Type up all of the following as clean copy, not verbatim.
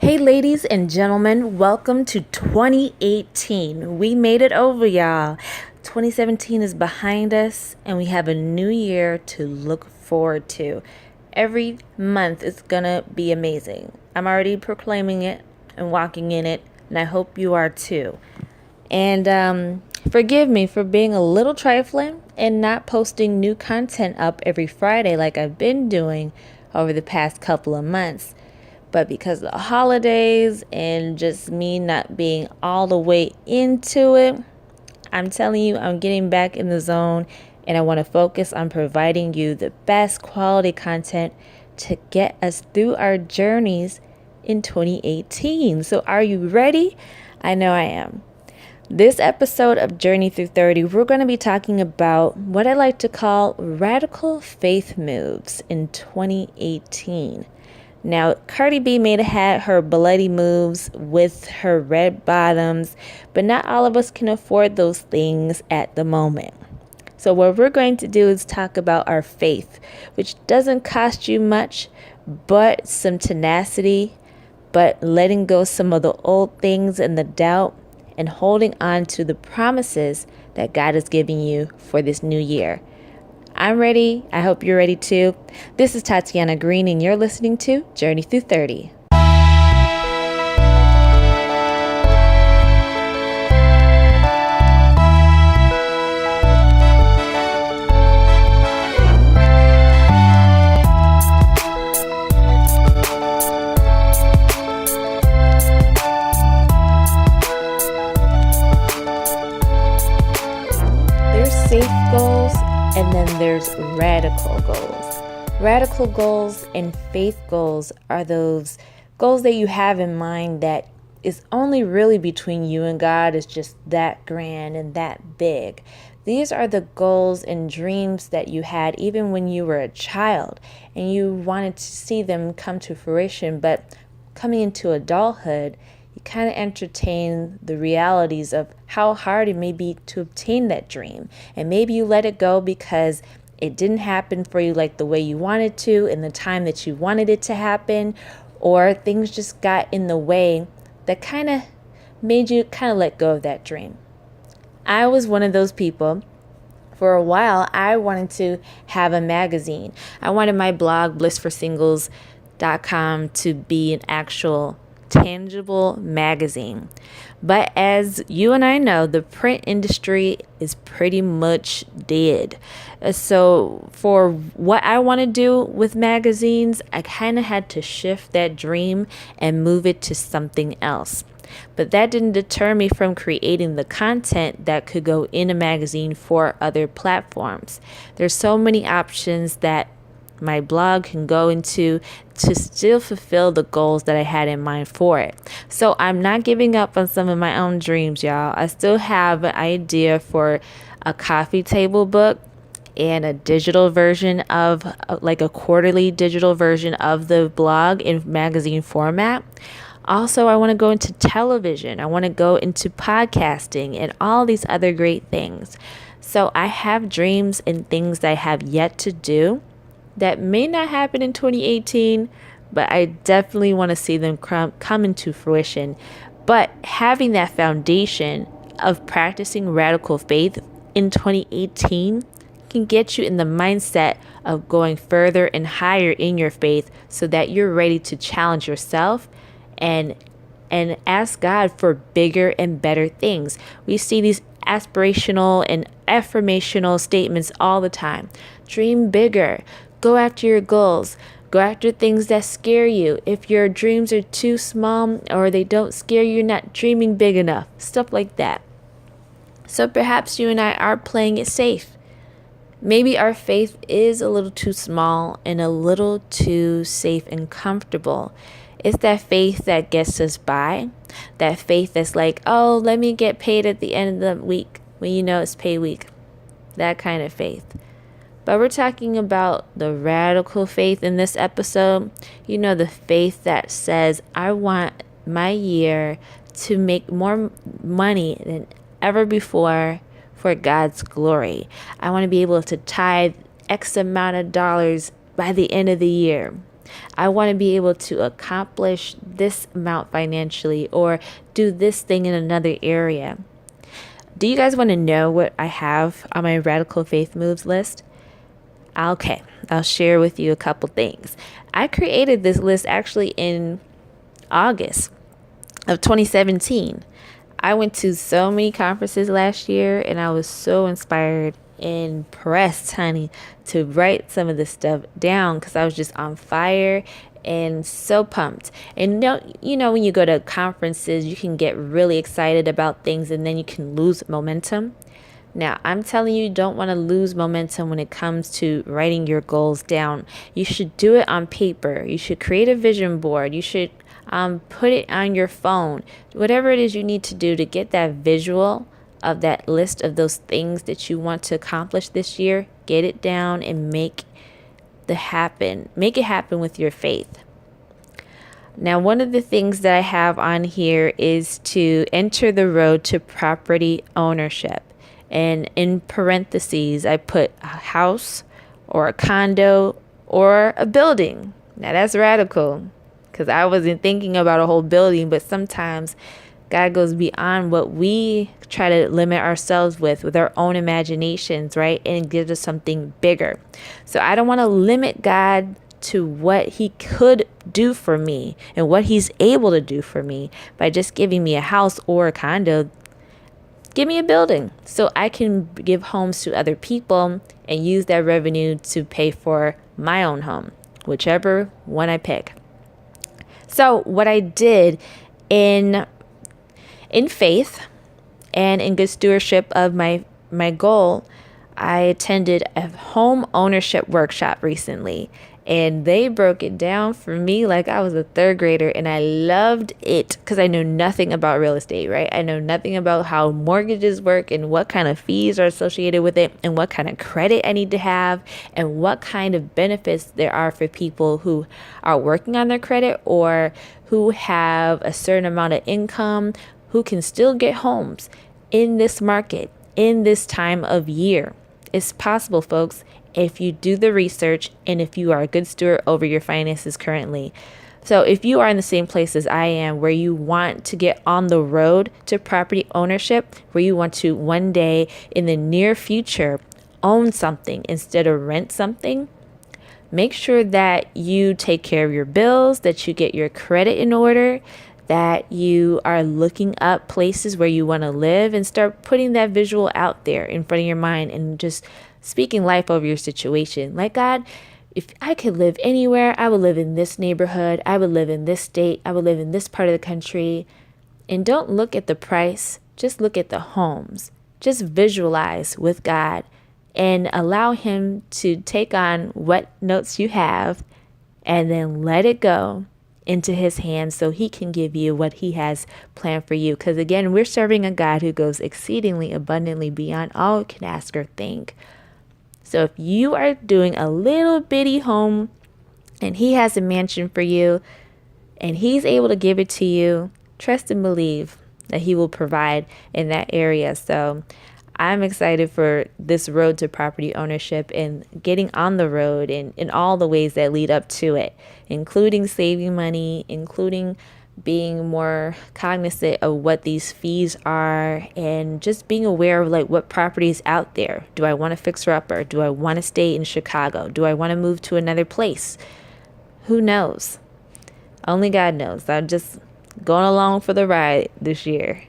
Hey, ladies and gentlemen, welcome to 2018. We made it over, y'all. 2017 is behind us, and we have a new year to look forward to. Every month is gonna be amazing. I'm already proclaiming it and walking in it, and I hope you are too. And forgive me for being a little trifling and not posting new content up every Friday like I've been doing over the past couple of months. But because of the holidays and just me not being all the way into it, I'm telling you, I'm getting back in the zone, and I want to focus on providing you the best quality content to get us through our journeys in 2018. So are you ready? I know I am. This episode of Journey Through 30, we're going to be talking about what I like to call radical faith moves in 2018. Now, Cardi B may have had her bloody moves with her red bottoms, but not all of us can afford those things at the moment. So what we're going to do is talk about our faith, which doesn't cost you much, but some tenacity, but letting go some of the old things and the doubt and holding on to the promises that God is giving you for this new year. I'm ready. I hope you're ready too. This is Tatiana Green, and you're listening to Journey Through 30. There's safe goals, and then there's radical goals. Radical goals and faith goals are those goals that you have in mind that is only really between you and God. Is just that grand and that big. These are the goals and dreams that you had even when you were a child, and you wanted to see them come to fruition, but coming into adulthood, you kind of entertain the realities of how hard it may be to obtain that dream. And maybe you let it go because it didn't happen for you like the way you wanted to in the time that you wanted it to happen, or things just got in the way that kind of made you kind of let go of that dream. I was one of those people. For a while, I wanted to have a magazine. I wanted my blog, blissforsingles.com, to be an actual tangible magazine. But as you and I know, the print industry is pretty much dead. So for what I want to do with magazines, I kind of had to shift that dream and move it to something else. But that didn't deter me from creating the content that could go in a magazine for other platforms. There's so many options that my blog can go into to still fulfill the goals that I had in mind for it. So I'm not giving up on some of my own dreams, y'all. I still have an idea for a coffee table book and a digital version of like a quarterly digital version of the blog in magazine format. Also, I want to go into television. I want to go into podcasting and all these other great things. So I have dreams and things that I have yet to do that may not happen in 2018, but I definitely want to see them come into fruition. But having that foundation of practicing radical faith in 2018 can get you in the mindset of going further and higher in your faith so that you're ready to challenge yourself and ask God for bigger and better things. We see these aspirational and affirmational statements all the time. Dream bigger. Go after your goals. Go after things that scare you. If your dreams are too small or they don't scare you, you're not dreaming big enough. Stuff like that. So perhaps you and I are playing it safe. Maybe our faith is a little too small and a little too safe and comfortable. It's that faith that gets us by. That faith that's like, oh, let me get paid at the end of the week when you know it's pay week. That kind of faith. But we're talking about the radical faith in this episode. You know, the faith that says, I want my year to make more money than ever before for God's glory. I want to be able to tithe X amount of dollars by the end of the year. I want to be able to accomplish this amount financially or do this thing in another area. Do you guys want to know what I have on my radical faith moves list? Okay, I'll share with you a couple things. I created this list actually in August of 2017. I went to so many conferences last year and I was so inspired and pressed, honey, to write some of this stuff down because I was just on fire and so pumped. And when you go to conferences, you can get really excited about things and then you can lose momentum. Now, I'm telling you, don't want to lose momentum when it comes to writing your goals down. You should do it on paper. You should create a vision board. You should put it on your phone. Whatever it is you need to do to get that visual of that list of those things that you want to accomplish this year, get it down and make it happen with your faith. Now, one of the things that I have on here is to enter the road to property ownership. And in parentheses, I put a house or a condo or a building. Now, that's radical because I wasn't thinking about a whole building, but sometimes God goes beyond what we try to limit ourselves with our own imaginations, right? And gives us something bigger. So I don't want to limit God to what he could do for me and what he's able to do for me by just giving me a house or a condo. Give me a building so I can give homes to other people and use that revenue to pay for my own home, whichever one I pick. So what I did in faith and in good stewardship of my goal, I attended a home ownership workshop recently. And they broke it down for me like I was a third grader, and I loved it because I know nothing about real estate, right? I know nothing about how mortgages work and what kind of fees are associated with it and what kind of credit I need to have and what kind of benefits there are for people who are working on their credit or who have a certain amount of income, who can still get homes in this market, in this time of year. It's possible, folks, if you do the research and if you are a good steward over your finances currently. So if you are in the same place as I am, where you want to get on the road to property ownership, where you want to one day in the near future own something instead of rent something, make sure that you take care of your bills, that you get your credit in order, that you are looking up places where you want to live and start putting that visual out there in front of your mind and just speaking life over your situation. Like, God, if I could live anywhere, I would live in this neighborhood. I would live in this state. I would live in this part of the country. And don't look at the price. Just look at the homes. Just visualize with God and allow him to take on what notes you have and then let it go into his hands so he can give you what he has planned for you. Because again, we're serving a God who goes exceedingly abundantly beyond all we can ask or think. So if you are doing a little bitty home and he has a mansion for you and he's able to give it to you, trust and believe that he will provide in that area. So I'm excited for this road to property ownership and getting on the road and in all the ways that lead up to it, including saving money, including being more cognizant of what these fees are and just being aware of like what property is out there. Do I want to fix her up or do I want to stay in Chicago? Do I want to move to another place? Who knows? Only God knows. I'm just going along for the ride this year.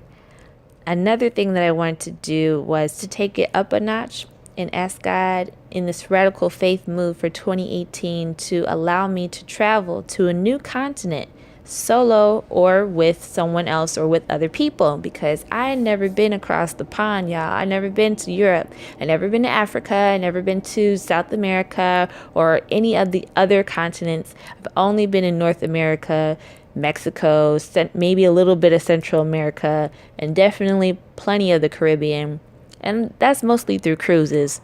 Another thing that I wanted to do was to take it up a notch and ask God in this radical faith move for 2018 to allow me to travel to a new continent solo or with someone else or with other people, because I had never been across the pond, y'all. I never been to Europe. I never been to Africa. I never been to South America or any of the other continents. I've only been in North America, Mexico, maybe a little bit of Central America, and definitely plenty of the Caribbean. And that's mostly through cruises.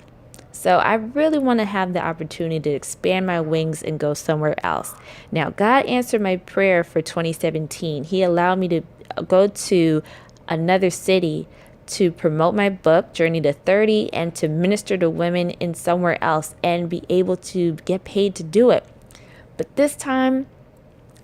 So I really want to have the opportunity to expand my wings and go somewhere else. Now, God answered my prayer for 2017. He allowed me to go to another city to promote my book, Journey to 30, and to minister to women in somewhere else and be able to get paid to do it. But this time,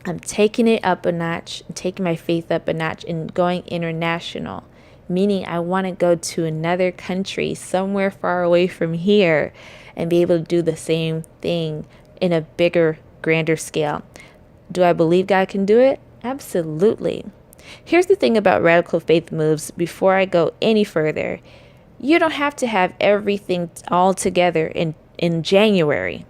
I'm taking it up a notch, taking my faith up a notch and going international, meaning I want to go to another country, somewhere far away from here, and be able to do the same thing in a bigger, grander scale. Do I believe God can do it? Absolutely. Here's the thing about radical faith moves before I go any further. You don't have to have everything all together in January.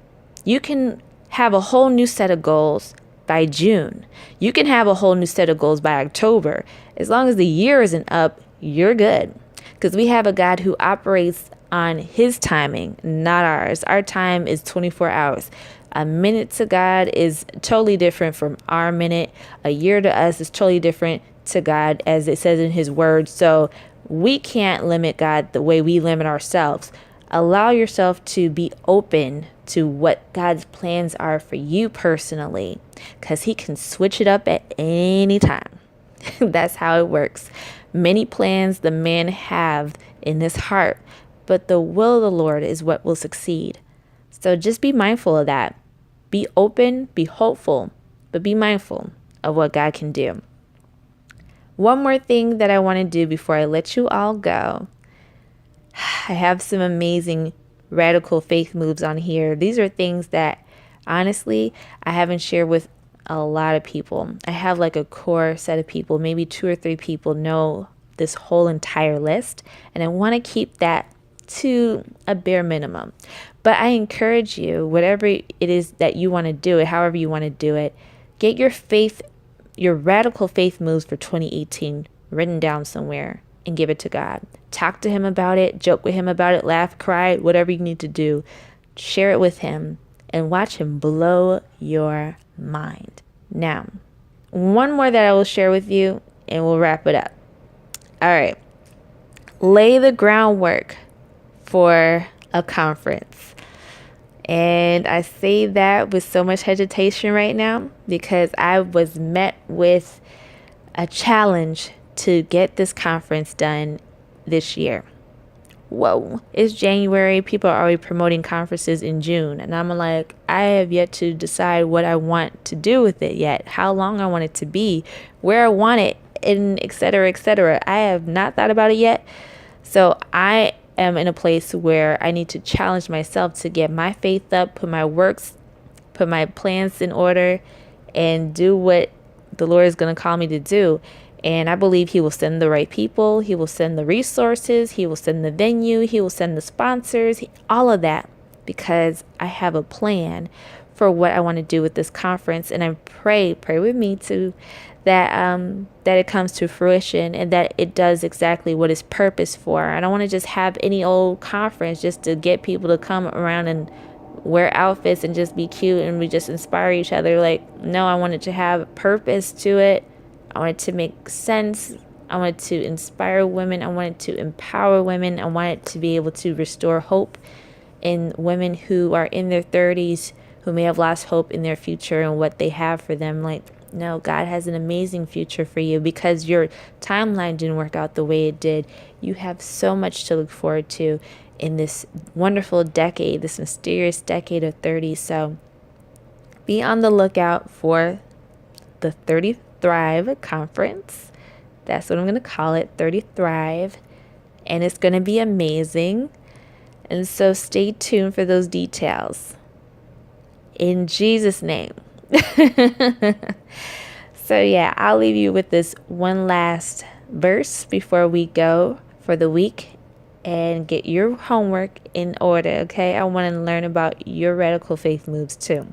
You can have a whole new set of goals by June. You can have a whole new set of goals by October. As long as the year isn't up, you're good. Because we have a God who operates on his timing, not ours. Our time is 24 hours. A minute to God is totally different from our minute. A year to us is totally different to God, as it says in his word. So we can't limit God the way we limit ourselves. Allow yourself to be open to what God's plans are for you personally, because he can switch it up at any time. That's how it works. Many plans the man have in his heart, but the will of the Lord is what will succeed. So just be mindful of that. Be open, be hopeful, but be mindful of what God can do. One more thing that I want to do before I let you all go. I have some amazing radical faith moves on here. These are things that honestly I haven't shared with a lot of people. I have like a core set of people, maybe 2 or 3 people know this whole entire list, and I want to keep that to a bare minimum. But I encourage you, whatever it is that you want to do it, however you want to do it, get your radical faith moves for 2018 written down somewhere and give it to God. Talk to him about it, joke with him about it, laugh, cry, whatever you need to do. Share it with him and watch him blow your mind. Now, one more that I will share with you and we'll wrap it up. All right. Lay the groundwork for a conference. And I say that with so much hesitation right now because I was met with a challenge to get this conference done this year. Whoa, it's January. People are already promoting conferences in June. And I'm like, I have yet to decide what I want to do with it yet, how long I want it to be, where I want it, and et cetera, et cetera. I have not thought about it yet. So I am in a place where I need to challenge myself to get my faith up, put my plans in order, and do what the Lord is going to call me to do. And I believe he will send the right people. He will send the resources. He will send the venue. He will send the sponsors, all of that, because I have a plan for what I want to do with this conference. And I pray with me too, that it comes to fruition and that it does exactly what it's purposed for. I don't want to just have any old conference just to get people to come around and wear outfits and just be cute and we just inspire each other. Like, no, I want it to have purpose to it. I want it to make sense. I want it to inspire women. I want it to empower women. I want it to be able to restore hope in women who are in their 30s, who may have lost hope in their future and what they have for them. Like, no, God has an amazing future for you because your timeline didn't work out the way it did. You have so much to look forward to in this wonderful decade, this mysterious decade of 30. So be on the lookout for the 30 Thrive Conference. That's what I'm going to call it, 30 Thrive. And it's going to be amazing. And so stay tuned for those details. In Jesus' name. So yeah, I'll leave you with this one last verse before we go for the week and get your homework in order, okay? I want to learn about your radical faith moves too.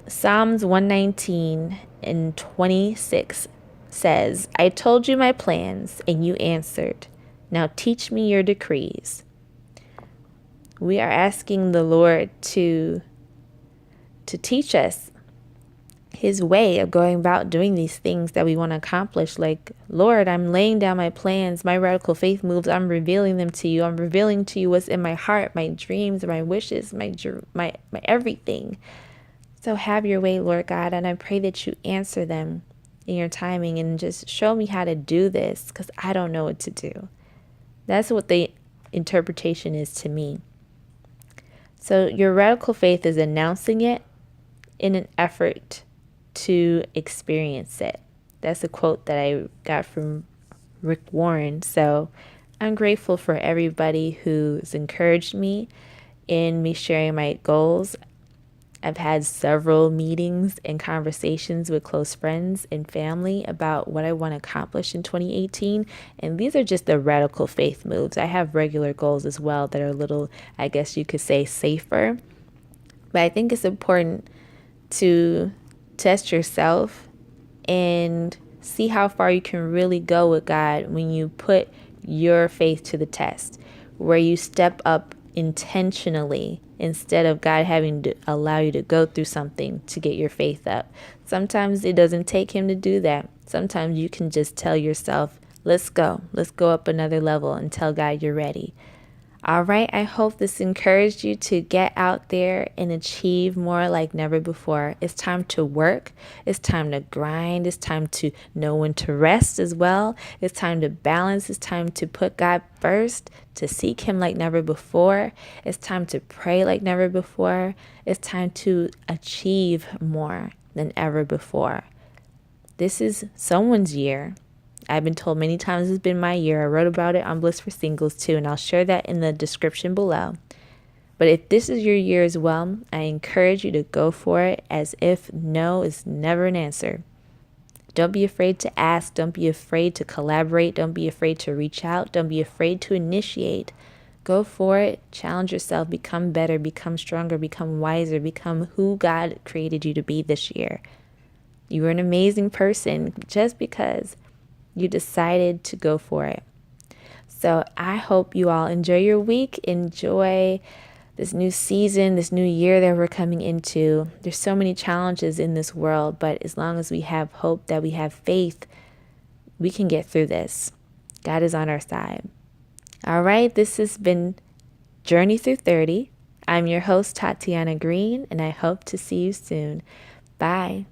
Psalms 119 and 26 says, I told you my plans and you answered. Now teach me your decrees. We are asking the Lord to teach us his way of going about doing these things that we want to accomplish. Like, Lord, I'm laying down my plans, my radical faith moves. I'm revealing them to you. I'm revealing to you what's in my heart, my dreams, my wishes, my everything. So have your way, Lord God, and I pray that you answer them in your timing and just show me how to do this because I don't know what to do. That's what the interpretation is to me. So your radical faith is announcing it in an effort to experience it. That's a quote that I got from Rick Warren. So I'm grateful for everybody who's encouraged me in me sharing my goals. I've had several meetings and conversations with close friends and family about what I want to accomplish in 2018. And these are just the radical faith moves. I have regular goals as well that are a little, I guess you could say, safer. But I think it's important to test yourself and see how far you can really go with God when you put your faith to the test, where you step up intentionally instead of God having to allow you to go through something to get your faith up. Sometimes it doesn't take Him to do that. Sometimes you can just tell yourself, let's go up another level and tell God you're ready. All right, I hope this encouraged you to get out there and achieve more like never before. It's time to work. It's time to grind. It's time to know when to rest as well. It's time to balance. It's time to put God first, to seek Him like never before. It's time to pray like never before. It's time to achieve more than ever before. This is someone's year. I've been told many times it's been my year. I wrote about it on Bliss for Singles too, and I'll share that in the description below. But if this is your year as well, I encourage you to go for it as if no is never an answer. Don't be afraid to ask. Don't be afraid to collaborate. Don't be afraid to reach out. Don't be afraid to initiate. Go for it. Challenge yourself. Become better. Become stronger. Become wiser. Become who God created you to be this year. You are an amazing person just because you decided to go for it. So I hope you all enjoy your week. Enjoy this new season, this new year that we're coming into. There's so many challenges in this world, but as long as we have hope, that we have faith, we can get through this. God is on our side. All right, this has been Journey Through 30. I'm your host, Tatiana Green, and I hope to see you soon. Bye.